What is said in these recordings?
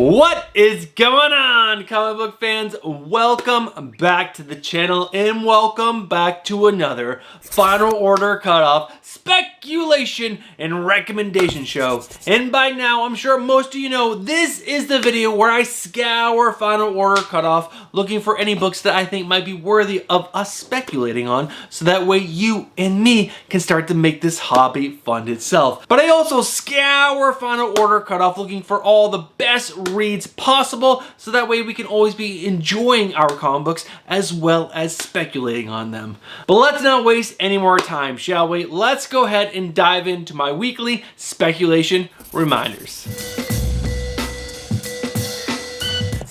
What is going on, comic book fans? Welcome back to the channel and welcome back to another Final Order Cutoff Speculation and Recommendation show. And by now, I'm sure most of you know, this is the video where I scour Final Order Cutoff looking for any books that I think might be worthy of us speculating on, so that way you and me can start to make this hobby fund itself. But I also scour Final Order Cutoff looking for all the best reads possible, so that way we can always be enjoying our comic books as well as speculating on them. But let's not waste any more time, shall we? Let's go ahead and dive into my weekly speculation reminders.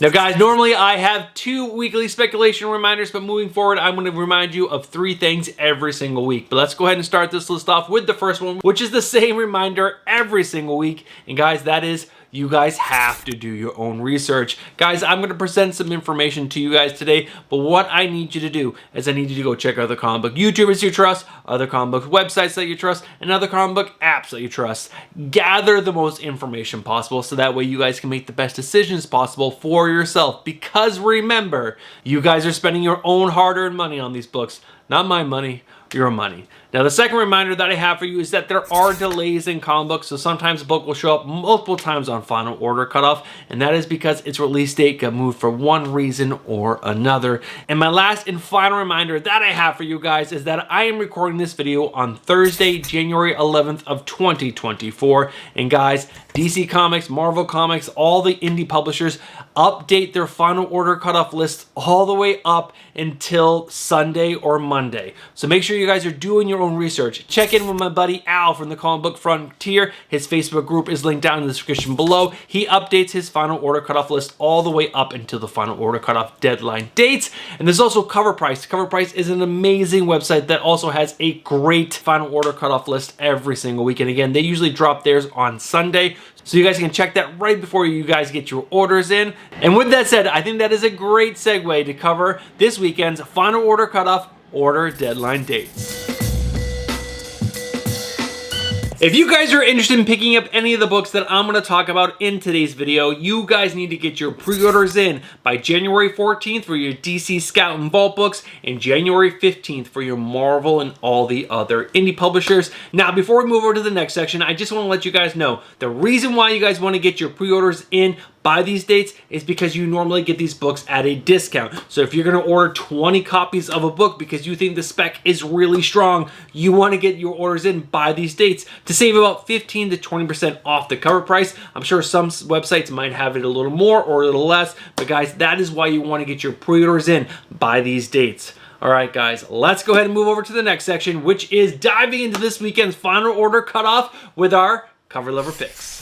Now guys, normally I have 2 weekly speculation reminders, but moving forward, I'm going to remind you of 3 things every single week. But let's go ahead and start this list off with the first one, which is the same reminder every single week. And guys, that is, you guys have to do your own research. Guys, I'm going to present some information to you guys today, but what I need you to do is I need you to go check out the comic book YouTubers you trust, other comic book websites that you trust, and other comic book apps that you trust. Gather the most information possible so that way you guys can make the best decisions possible for yourself. Because remember, you guys are spending your own hard-earned money on these books, not my money, your money. Now, the second reminder that I have for you is that there are delays in comic books, so sometimes a book will show up multiple times on Final Order Cutoff, and that is because its release date got moved for one reason or another. And my last and final reminder that I have for you guys is that I am recording this video on Thursday, January 11th of 2024. And guys, DC Comics, Marvel Comics, all the indie publishers update their Final Order Cutoff lists all the way up until Sunday or Monday. So make sure you guys are doing your own research. Check in with my buddy Al from the Comic Book Frontier. His Facebook group is linked down in the description below. He updates his Final Order Cutoff list all the way up until the Final Order Cutoff deadline dates. And there's also Cover Price. Cover Price is an amazing website that also has a great Final Order Cutoff list every single week. And again, they usually drop theirs on Sunday, so you guys can check that right before you guys get your orders in. And with that said, I think that is a great segue to cover this weekend's Final Order Cutoff Order Deadline dates. If you guys are interested in picking up any of the books that I'm going to talk about in today's video, you guys need to get your pre-orders in by January 14th for your DC Scout and Vault books, and January 15th for your Marvel and all the other indie publishers. Now, before we move over to the next section, I just want to let you guys know the reason why you guys want to get your pre-orders in by these dates is because you normally get these books at a discount. So if you're going to order 20 copies of a book because you think the spec is really strong, you want to get your orders in by these dates to save about 15 to 20% off the cover price. I'm sure some websites might have it a little more or a little less, but guys, that is why you want to get your pre-orders in by these dates. All right, guys, let's go ahead and move over to the next section, which is diving into this weekend's Final Order Cutoff with our cover lever picks.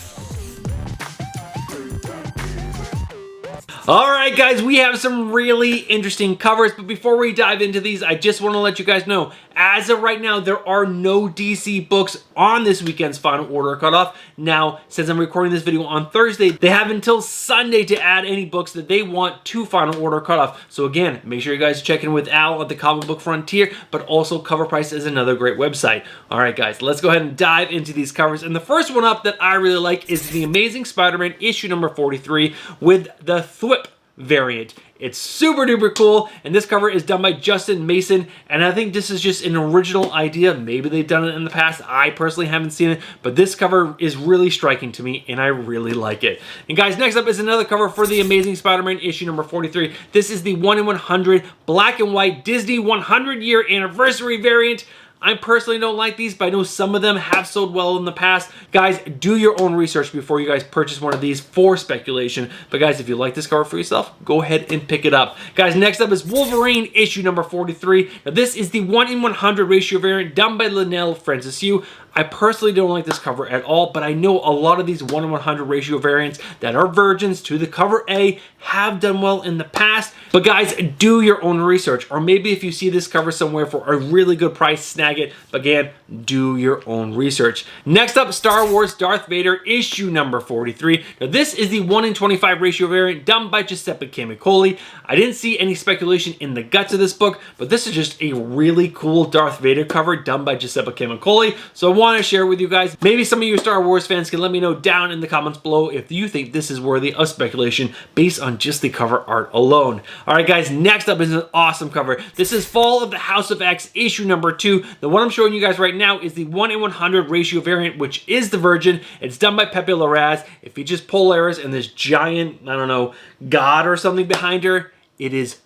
All right, guys, we have some really interesting covers, but before we dive into these, I just want to let you guys know, as of right now, there are no DC books on this weekend's Final Order Cutoff. Now, since I'm recording this video on Thursday, they have until Sunday to add any books that they want to Final Order Cutoff. So again, make sure you guys check in with Al at the Comic Book Frontier, but also Cover Price is another great website. All right, guys, let's go ahead and dive into these covers. And the first one up that I really like is the Amazing Spider-Man issue number 43 with the Thwip variant. It's super duper cool, and this cover is done by Justin Mason, and I think this is just an original idea. Maybe they've done it in the past. I personally haven't seen it, but this cover is really striking to me, and I really like it. And guys, next up is another cover for the Amazing Spider-Man issue number 43. This is the 1 in 100 black and white Disney 100-year anniversary variant. I personally don't like these, but I know some of them have sold well in the past. Guys, do your own research before you guys purchase one of these for speculation. But guys, if you like this cover for yourself, go ahead and pick it up. Guys, next up is Wolverine issue number 43. Now, this is the 1 in 100 ratio variant done by Linnell Francis Yu. I personally don't like this cover at all, but I know a lot of these 1 in 100 ratio variants that are virgins to the cover A have done well in the past. But guys, do your own research, or maybe if you see this cover somewhere for a really good price, snag it. But again, do your own research. Next up, Star Wars Darth Vader issue number 43. Now, this is the 1 in 25 ratio variant done by Giuseppe Camicoli. I didn't see any speculation in the guts of this book, but this is just a really cool Darth Vader cover done by Giuseppe Camicoli. So I want to share with you guys. Maybe some of you Star Wars fans can let me know down in the comments below if you think this is worthy of speculation based on just the cover art alone. All right, guys, next up is an awesome cover. This is Fall of the House of X, issue number 2. The one I'm showing you guys right now is the 1/100 ratio variant, which is the Virgin. It's done by Pepe Larraz. It features Polaris and this giant, I don't know, god or something behind her. It is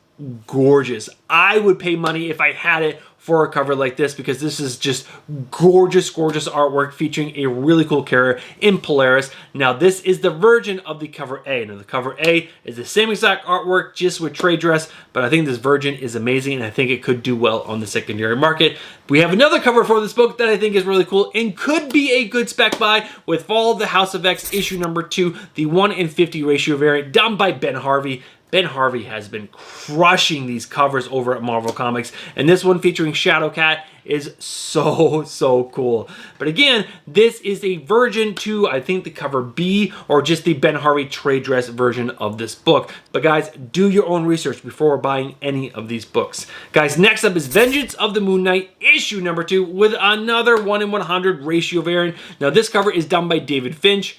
gorgeous. I would pay money if I had it for a cover like this, because this is just gorgeous, gorgeous artwork featuring a really cool character in Polaris. Now, this is the Virgin of the cover A. Now, the cover A is the same exact artwork, just with trade dress, but I think this Virgin is amazing, and I think it could do well on the secondary market. We have another cover for this book that I think is really cool and could be a good spec buy with Fall of the House of X, issue number 2, the 1/50 ratio variant, done by Ben Harvey. Ben Harvey has been crushing these covers over at Marvel Comics, and this one featuring Shadowcat is so cool. But again, this is a Virgin to, I think, the cover B, or just the Ben Harvey trade dress version of this book. But guys, do your own research before buying any of these books. Guys, next up is Vengeance of the Moon Knight, issue number 2, with another 1/100 ratio variant. Now, this cover is done by David Finch.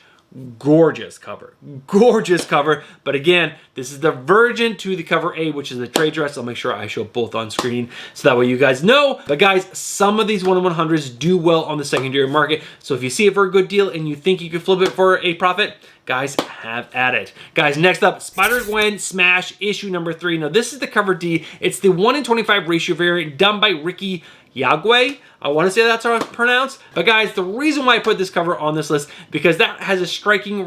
Gorgeous cover, but again, this is the Virgin to the cover A, which is the trade dress. I'll make sure I show both on screen so that way you guys know. But guys, some of these 1/100s do well on the secondary market, so if you see it for a good deal and you think you could flip it for a profit, guys, have at it. Guys, next up, Spider-Gwen Smash, issue number 3. Now, this is the cover D. It's the 1/25 ratio variant done by Ricky Yagwe. I want to say that's how it's pronounced. But guys, the reason why I put this cover on this list, because that has a striking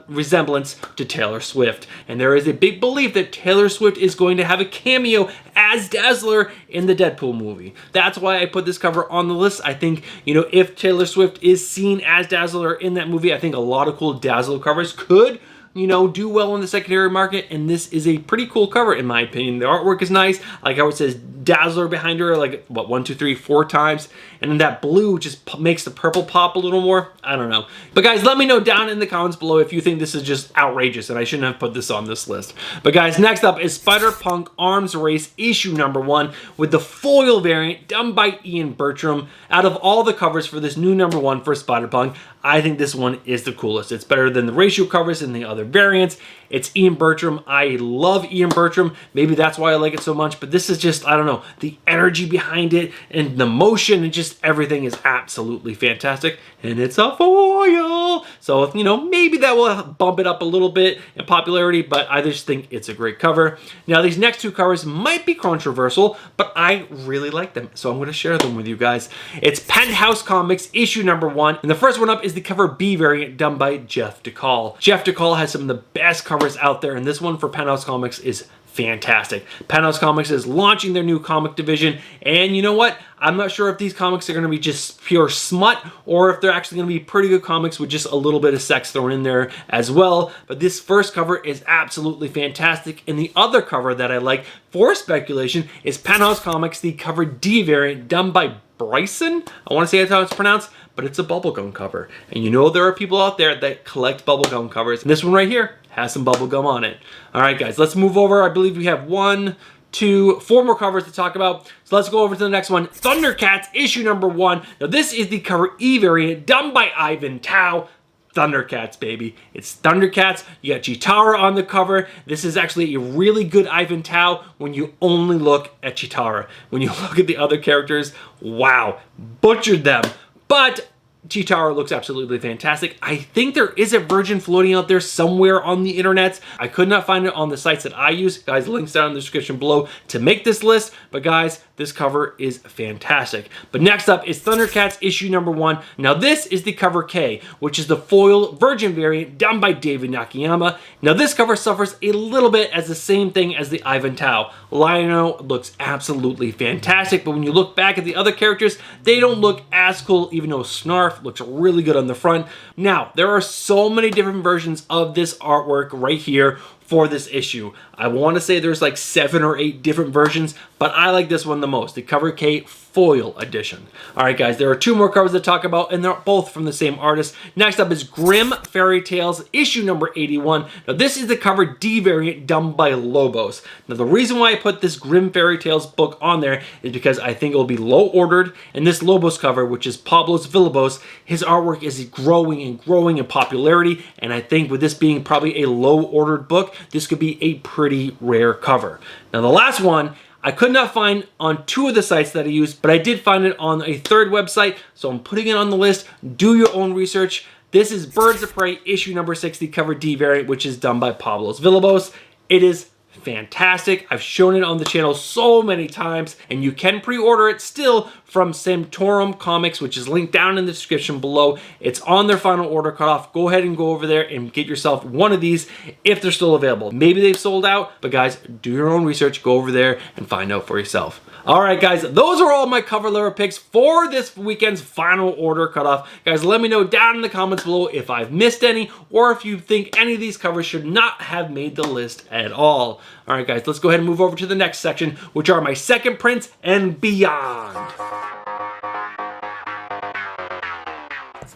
resemblance to Taylor Swift. And there is a big belief that Taylor Swift is going to have a cameo as Dazzler in the Deadpool movie. That's why I put this cover on the list. I think, you know, if Taylor Swift is seen as Dazzler in that movie, I think a lot of cool Dazzler covers could, you know, do well in the secondary market, and this is a pretty cool cover in my opinion. The artwork is nice. I like how it says Dazzler behind her, like, what, 1, 2, 3, 4 times, and then that blue just makes the purple pop a little more. I don't know. But guys, let me know down in the comments below if you think this is just outrageous and I shouldn't have put this on this list. But guys, next up is Spider-Punk Arms Race, issue number 1, with the foil variant done by Ian Bertram. Out of all the covers for this new number 1 for Spider-Punk, I think this one is the coolest. It's better than the ratio covers and the other variants. It's Ian Bertram. I love Ian Bertram. Maybe that's why I like it so much, but this is just, I don't know, the energy behind it and the motion and just everything is absolutely fantastic. And it's a foil. So, you know, maybe that will bump it up a little bit in popularity, but I just think it's a great cover. Now, these next 2 covers might be controversial, but I really like them, so I'm going to share them with you guys. It's Penthouse Comics, issue number 1, and the first one up is the cover B variant done by Jeff DeCall. Jeff DeCall has some of the best covers out there, and this one for Penthouse Comics is fantastic. Penthouse Comics is launching their new comic division, and you know what? I'm not sure if these comics are going to be just pure smut or if they're actually going to be pretty good comics with just a little bit of sex thrown in there as well. But this first cover is absolutely fantastic, and the other cover that I like for speculation is Penthouse Comics, the cover D variant done by Bryson. I want to say that's how it's pronounced, but it's a bubblegum cover. And you know there are people out there that collect bubblegum covers. And this one right here has some bubblegum on it. All right, guys, let's move over. I believe we have 1, 2, 4 more covers to talk about. So let's go over to the next one. Thundercats, issue number 1. Now, this is the cover E variant done by Ivan Tao. Thundercats, baby. It's Thundercats. You got Chitara on the cover. This is actually a really good Ivan Tao when you only look at Chitara. When you look at the other characters, wow, butchered them. But Chitara looks absolutely fantastic. I think there is a Virgin floating out there somewhere on the internet. I could not find it on the sites that I use. Guys, links down in the description below to make this list. But guys, this cover is fantastic. But next up is Thundercats issue number 1. Now this is the cover K, which is the foil Virgin variant done by David Nakayama. Now this cover suffers a little bit as the same thing as the Ivan Tao. Lion-O looks absolutely fantastic, but when you look back at the other characters, they don't look as cool, even though Snarf looks really good on the front. Now, there are so many different versions of this artwork right here for this issue. I want to say there's like 7 or 8 different versions, but I like this one the most. The cover K foil edition. All right, guys, there are two more covers to talk about, and they're both from the same artist. Next up is Grimm Fairy Tales, issue number 81. Now, this is the cover D variant done by Lobos. Now, the reason why I put this Grimm Fairy Tales book on there is because I think it will be low ordered, and this Lobos cover, which is Pablos Villalobos, his artwork is growing and growing in popularity, and I think with this being probably a low ordered book, this could be a pretty rare cover. Now, the last one, I could not find on two of the sites that I used, but I did find it on a third website, so I'm putting it on the list. Do your own research. This is Birds of Prey, issue number 60, cover D variant, which is done by Pablos Villalobos. It is fantastic. I've shown it on the channel so many times, and you can pre-order it still from Santorum Comics, which is linked down in the description below. It's on their final order cutoff. Go ahead and go over there and get yourself one of these if they're still available. Maybe they've sold out, but guys, do your own research. Go over there and find out for yourself. All right, guys, those are all my cover letter picks for this weekend's final order cutoff. Guys, let me know down in the comments below if I've missed any, or if you think any of these covers should not have made the list at all. All right, guys, let's go ahead and move over to the next section, which are my second prints and beyond.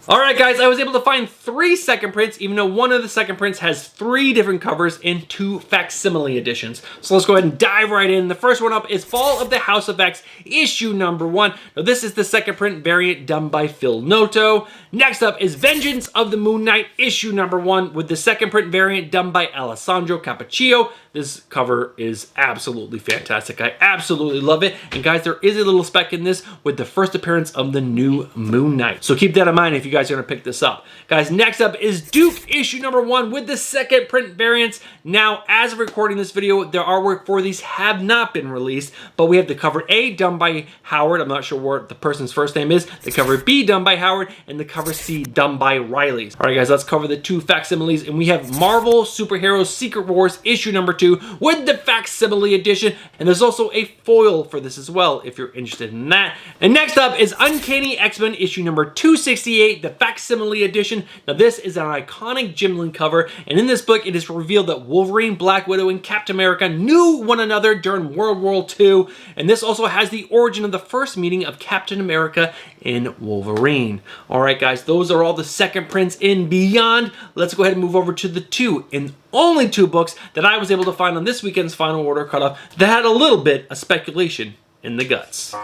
All right, guys, I was able to find 3 second prints, even though one of the second prints has 3 different covers in 2 facsimile editions. So let's go ahead and dive right in. The first one up is Fall of the House of X, issue number 1. Now, this is the second print variant done by Phil Noto. Next up is Vengeance of the Moon Knight, issue number 1, with the second print variant done by Alessandro Cappuccio. This cover is absolutely fantastic. I absolutely love it. And guys, there is a little spec in this with the first appearance of the new Moon Knight. So keep that in mind if you guys are going to pick this up. Guys, next up is Duke, issue number 1, with the second print variants. Now, as of recording this video, the artwork for these have not been released, but we have the cover A done by Howard. I'm not sure what the person's first name is. The cover B done by Howard, and the cover C done by Riley. All right, guys, let's cover the 2 facsimiles, and we have Marvel Superheroes Secret Wars, issue number 2, with the facsimile edition, and there's also a foil for this as well if you're interested in that. And next up is Uncanny X-Men, issue number 268, the facsimile edition. Now, this is an iconic Gimlin cover, and in this book it is revealed that Wolverine, Black Widow, and Captain America knew one another during World War II, and this also has the origin of the first meeting of Captain America and Wolverine. All right, guys, those are all the second prints in beyond. Let's go ahead and move over to the 2 and only 2 books that I was able to find on this weekend's final order cutoff that had a little bit of speculation in the guts.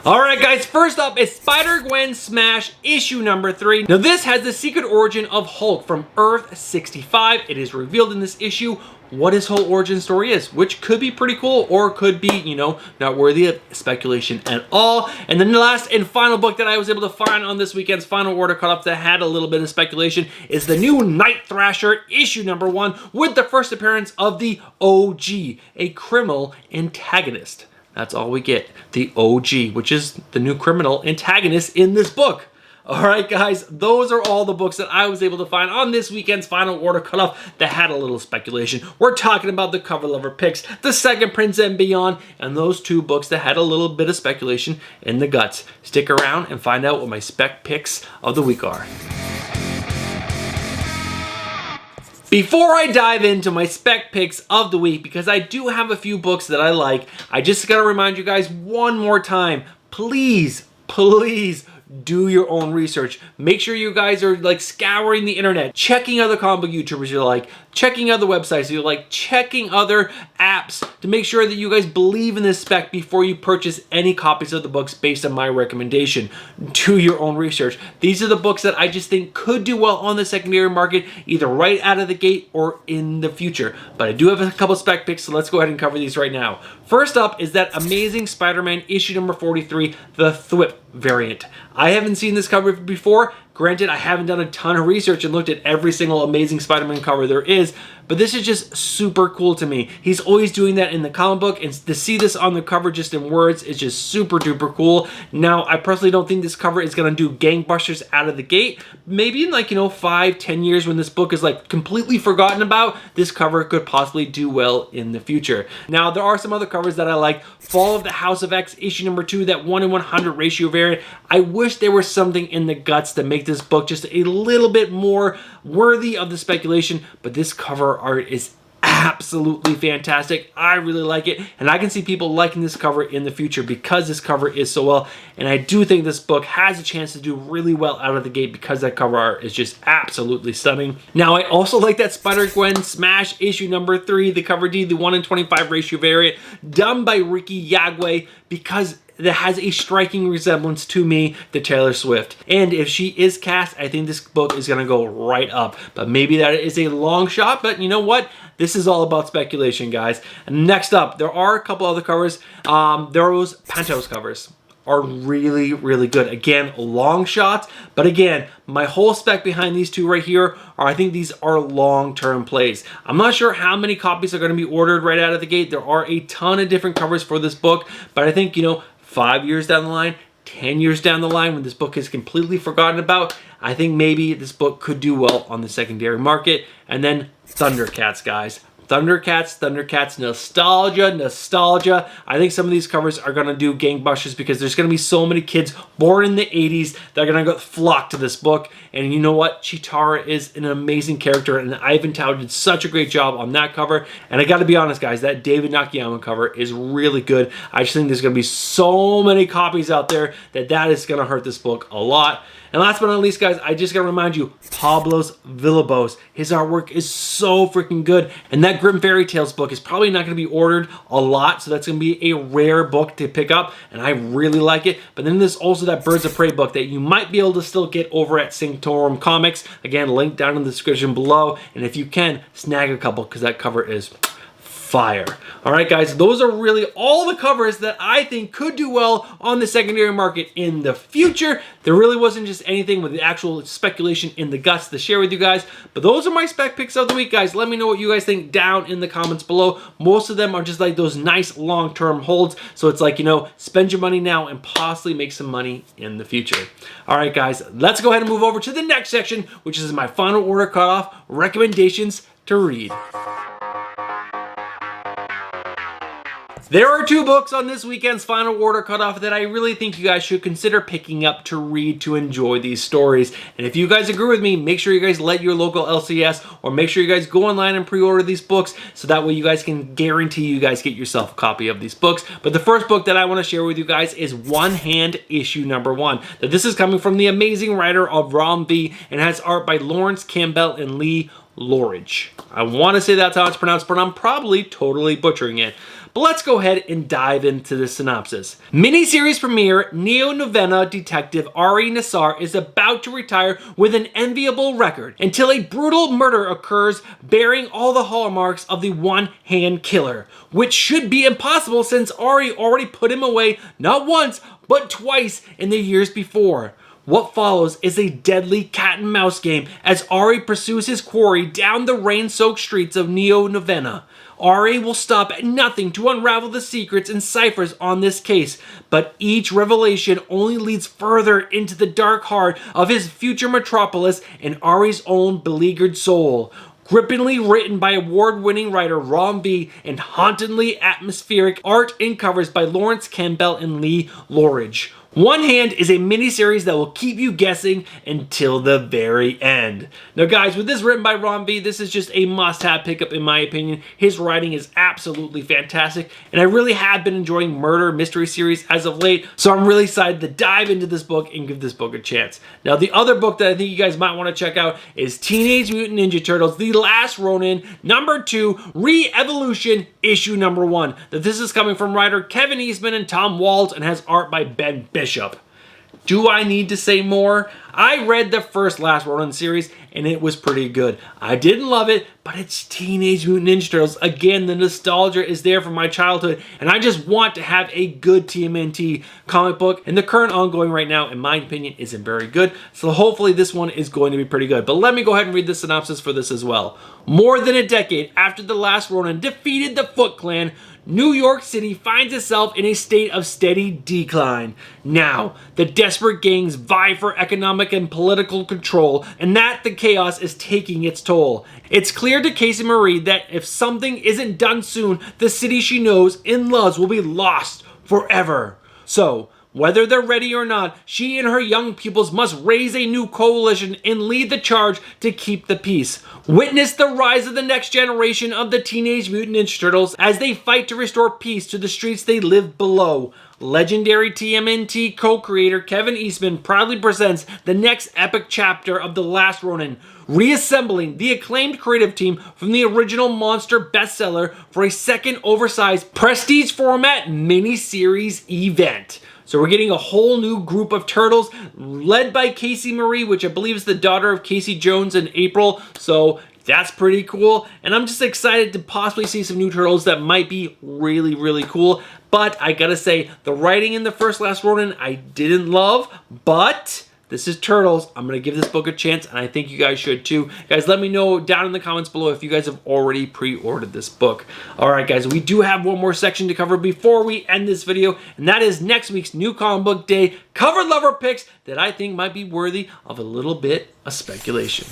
All right, guys, first up is Spider-Gwen Smash, issue number 3. Now, this has the secret origin of Hulk from Earth 65. It is revealed in this issue what his whole origin story is, which could be pretty cool or could be, you know, not worthy of speculation at all. And then the last and final book that I was able to find on this weekend's final order cutoff that had a little bit of speculation is the new Night Thrasher, issue number 1, with the first appearance of the OG, a criminal antagonist. That's all we get, the OG, which is the new criminal antagonist in this book. All right, guys, those are all the books that I was able to find on this weekend's final order cutoff that had a little speculation. We're talking about the cover lover picks, the second prints and beyond, and those 2 books that had a little bit of speculation in the guts. Stick around and find out what my spec picks of the week are. Before I dive into my spec picks of the week, because I do have a few books that I like, I just gotta remind you guys one more time, please, please, do your own research. Make sure you guys are like scouring the internet, checking other comic book YouTubers you like, checking other websites you like, checking other apps to make sure that you guys believe in this spec before you purchase any copies of the books based on my recommendation. Do your own research. These are the books that I just think could do well on the secondary market, either right out of the gate or in the future. But I do have a couple spec picks, so let's go ahead and cover these right now. First up is that Amazing Spider-Man issue number 43, the Thwip variant. I haven't seen this cover before. Granted, I haven't done a ton of research and looked at every single Amazing Spider-Man cover there is, but this is just super cool to me. He's always doing that in the comic book, and to see this on the cover just in words is just super duper cool. Now, I personally don't think this cover is going to do gangbusters out of the gate. Maybe in like, 5-10 years when this book is like completely forgotten about, this cover could possibly do well in the future. Now, there are some other covers that I like. Fall of the House of X, issue number 2, that 1:100 ratio variant. I wish there was something in the guts to make this book just a little bit more worthy of the speculation, but this cover art is absolutely fantastic. I really like it, and I can see people liking this cover in the future because this cover is so well, and I do think this book has a chance to do really well out of the gate because that cover art is just absolutely stunning. Now, I also like that Spider-Gwen Smash issue number 3, the cover D, the 1 in 25 ratio variant, done by Ricky Yagwe, because that has a striking resemblance to me to Taylor Swift. And if she is cast, I think this book is going to go right up. But maybe that is a long shot, but you know what? This is all about speculation, guys. And next up, there are a couple other covers. Those Pentos covers are really, really good. Again, long shots, but again, my whole spec behind these two right here are, I think these are long-term plays. I'm not sure how many copies are going to be ordered right out of the gate. There are a ton of different covers for this book, but I think, you know, 5 years down the line, 10 years down the line, when this book is completely forgotten about, I think maybe this book could do well on the secondary market. And then Thundercats, guys. Thundercats, nostalgia. I think some of these covers are going to do gangbusters because there's going to be so many kids born in the 80s that are going to go flock to this book. And you know what? Chitara is an amazing character, and Ivan Tao did such a great job on that cover. And I got to be honest, guys, that David Nakayama cover is really good. I just think there's going to be so many copies out there that is going to hurt this book a lot. And last but not least, guys, I just got to remind you, Pablos Villalobos. His artwork is so freaking good. And that Grim Fairy Tales book is probably not going to be ordered a lot, so that's going to be a rare book to pick up, and I really like it. But then there's also that Birds of Prey book that you might be able to still get over at Sanctorum Comics. Again, link down in the description below. And if you can, snag a couple because that cover is fire. All right, guys, those are really all the covers that I think could do well on the secondary market in the future. There really wasn't just anything with the actual speculation in the guts to share with you guys, but those are my spec picks of the week, guys. Let me know what you guys think down in the comments below. Most of them are just like those nice long-term holds, so it's like, you know, spend your money now and possibly make some money in the future. All right, guys, let's go ahead and move over to the next section, which is my final order cutoff, recommendations to read. There are 2 books on this weekend's final order cutoff that I really think you guys should consider picking up to read to enjoy these stories. And if you guys agree with me, make sure you guys let your local LCS, or make sure you guys go online and pre-order these books, so that way you guys can guarantee you guys get yourself a copy of these books. But the first book that I want to share with you guys is One Hand issue number 1. Now, this is coming from the amazing writer of Rom V and has art by Lawrence Campbell and Lee Loridge. I want to say that's how it's pronounced, but I'm probably totally butchering it. But let's go ahead and dive into the synopsis. Miniseries premiere, neo-novella detective Ari Nassar is about to retire with an enviable record until a brutal murder occurs bearing all the hallmarks of the one-hand killer, which should be impossible since Ari already put him away not once, but twice in the years before. What follows is a deadly cat and mouse game as Ari pursues his quarry down the rain-soaked streets of Neo-Novena. Ari will stop at nothing to unravel the secrets and ciphers on this case, but each revelation only leads further into the dark heart of his future metropolis and Ari's own beleaguered soul. Grippingly written by award-winning writer Rom V and hauntingly atmospheric art and covers by Lawrence Campbell and Lee Loridge. One Hand is a miniseries that will keep you guessing until the very end. Now, guys, with this written by Ron V, this is just a must-have pickup in my opinion. His writing is absolutely fantastic, and I really have been enjoying murder mystery series as of late, so I'm really excited to dive into this book and give this book a chance. Now, the other book that I think you guys might want to check out is Teenage Mutant Ninja Turtles: The Last Ronin, number 2, Re-Evolution, issue number 1. Now, this is coming from writer Kevin Eastman and Tom Waltz and has art by Ben Bishop. Do I need to say more? I read the first Last Ronin series and it was pretty good. I didn't love it, but it's Teenage Mutant Ninja Turtles. Again, the nostalgia is there from my childhood, and I just want to have a good TMNT comic book, and the current ongoing right now, in my opinion, isn't very good, so hopefully this one is going to be pretty good. But let me go ahead and read the synopsis for this as well. More than a decade after the Last Ronin defeated the Foot Clan, New York City finds itself in a state of steady decline. Now, the desperate gangs vie for economic and political control, and that the chaos is taking its toll. It's clear to Casey Marie that if something isn't done soon, the city she knows and loves will be lost forever. So, Whether they're ready or not, she and her young pupils must raise a new coalition and lead the charge to keep the peace. Witness the rise of the next generation of the Teenage Mutant Ninja Turtles as they fight to restore peace to the streets they live below. Legendary TMNT co-creator Kevin Eastman proudly presents the next epic chapter of The Last Ronin, reassembling the acclaimed creative team from the original Monster bestseller for a second oversized prestige format mini-series event. So we're getting a whole new group of turtles led by Casey Marie, which I believe is the daughter of Casey Jones and April. So that's pretty cool. And I'm just excited to possibly see some new turtles that might be really, really cool. But I gotta say, the writing in the first Last Ronin I didn't love, but this is Turtles. I'm going to give this book a chance, and I think you guys should too. Guys, let me know down in the comments below if you guys have already pre-ordered this book. Alright guys, we do have one more section to cover before we end this video, and that is next week's New Comic Book Day cover lover picks that I think might be worthy of a little bit of speculation.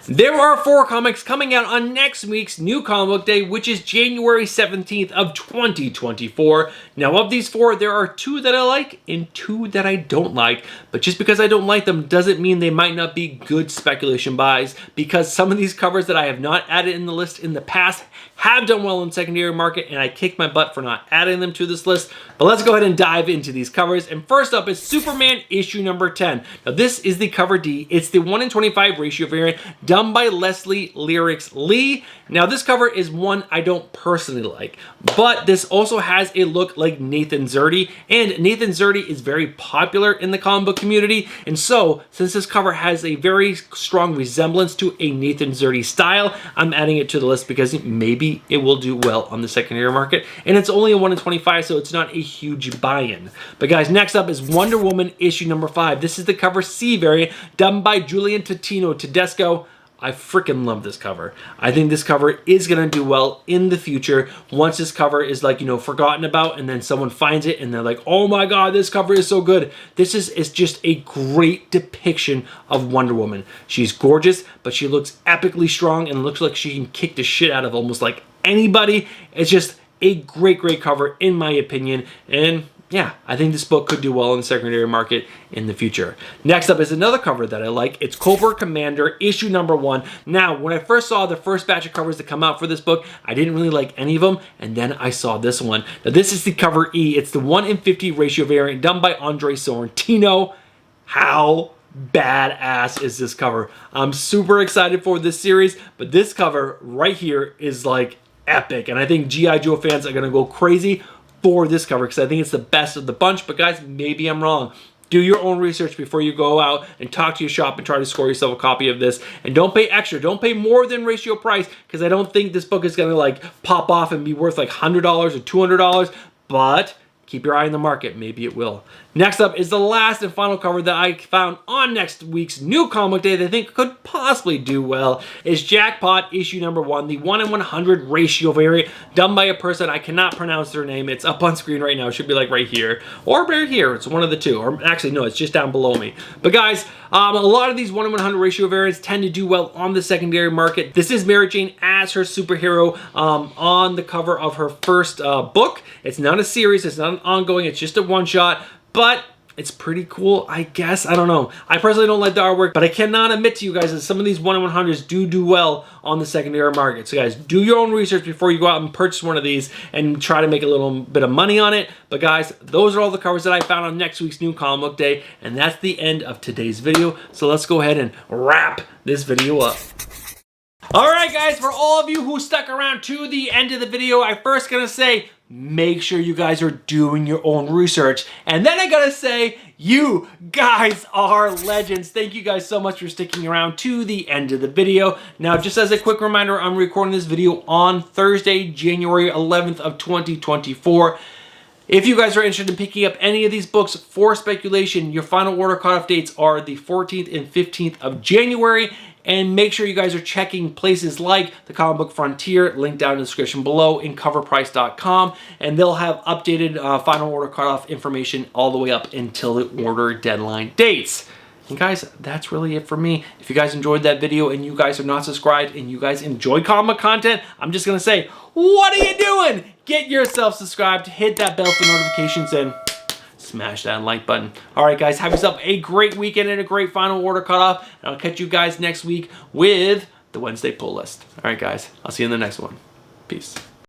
There are 4 comics coming out on next week's New Comic Book Day, which is January 17th of 2024. Now, of these 4, there are 2 that I like and 2 that I don't like. But just because I don't like them doesn't mean they might not be good speculation buys, because some of these covers that I have not added in the list in the past have done well in secondary market, and I kicked my butt for not adding them to this list. But let's go ahead and dive into these covers. And first up is Superman issue number 10. Now, this is the cover D. It's the 1:25 ratio variant done by Leslie Lyrics Lee. Now, this cover is one I don't personally like, but this also has a look like Nathan Zerdy, and Nathan Zerdy is very popular in the comic book community, and so since this cover has a very strong resemblance to a Nathan Zerdy style, I'm adding it to the list because maybe it will do well on the secondary market, and it's only a 1:25, so it's not a huge buy-in. But guys, next up is Wonder Woman issue number 5. This is the cover C variant done by Julian Totino Tedesco. I freaking love this cover. I think this cover is going to do well in the future once this cover is, like, you know, forgotten about, and then someone finds it and they're like, oh my god, this cover is so good. This is just a great depiction of Wonder Woman. She's gorgeous, but she looks epically strong and looks like she can kick the shit out of almost like anybody. It's just a great, great cover in my opinion, and yeah, I think this book could do well in the secondary market in the future. Next up is another cover that I like. It's Cobra Commander issue number 1. Now, when I first saw the first batch of covers that come out for this book, I didn't really like any of them, and then I saw this one. Now, this is the cover E. It's the 1:50 ratio variant done by Andre Sorrentino. How badass is this cover? I'm super excited for this series, but this cover right here is like epic, and I think G.I. Joe fans are gonna go crazy for this cover because I think it's the best of the bunch. But guys, maybe I'm wrong. Do your own research before you go out and talk to your shop and try to score yourself a copy of this. And don't pay extra. Don't pay more than ratio price, because I don't think this book is going to like pop off and be worth like $100 or $200. But keep your eye on the market. Maybe it will. Next up is the last and final cover that I found on next week's New Comic Day that I think could possibly do well. Is Jackpot issue number 1, the 1:100 ratio variant done by a person I cannot pronounce their name. It's up on screen right now. It should be like right here or right here. It's one of the two. Or actually, no, it's just down below me. But guys, a lot of these 1:100 ratio variants tend to do well on the secondary market. This is Mary Jane as her superhero on the cover of her first book. It's not a series. It's not an ongoing. It's just a one-shot. But it's pretty cool, I guess. I don't know. I personally don't like the artwork, but I cannot admit to you guys that some of these 1:100s do well on the secondary market. So guys, do your own research before you go out and purchase one of these and try to make a little bit of money on it. But guys, those are all the covers that I found on next week's New Comic Book Day, and that's the end of today's video. So let's go ahead and wrap this video up. Alright guys, for all of you who stuck around to the end of the video, I first gonna say, make sure you guys are doing your own research. And then I gotta say, you guys are legends. Thank you guys so much for sticking around to the end of the video. Now, just as a quick reminder, I'm recording this video on Thursday, January 11th of 2024. If you guys are interested in picking up any of these books for speculation, your final order cutoff dates are the 14th and 15th of January. And make sure you guys are checking places like the Comic Book Frontier, linked down in the description below, in coverprice.com, and they'll have updated final order cutoff information all the way up until the order deadline dates. And guys, that's really it for me. If you guys enjoyed that video and you guys are not subscribed and you guys enjoy comic content, I'm just gonna say, what are you doing? get yourself subscribed, hit that bell for notifications, and smash that like button. All right, guys, have yourself a great weekend and a great final order cutoff. And I'll catch you guys next week with the Wednesday pull list. All right, guys, I'll see you in the next one. Peace.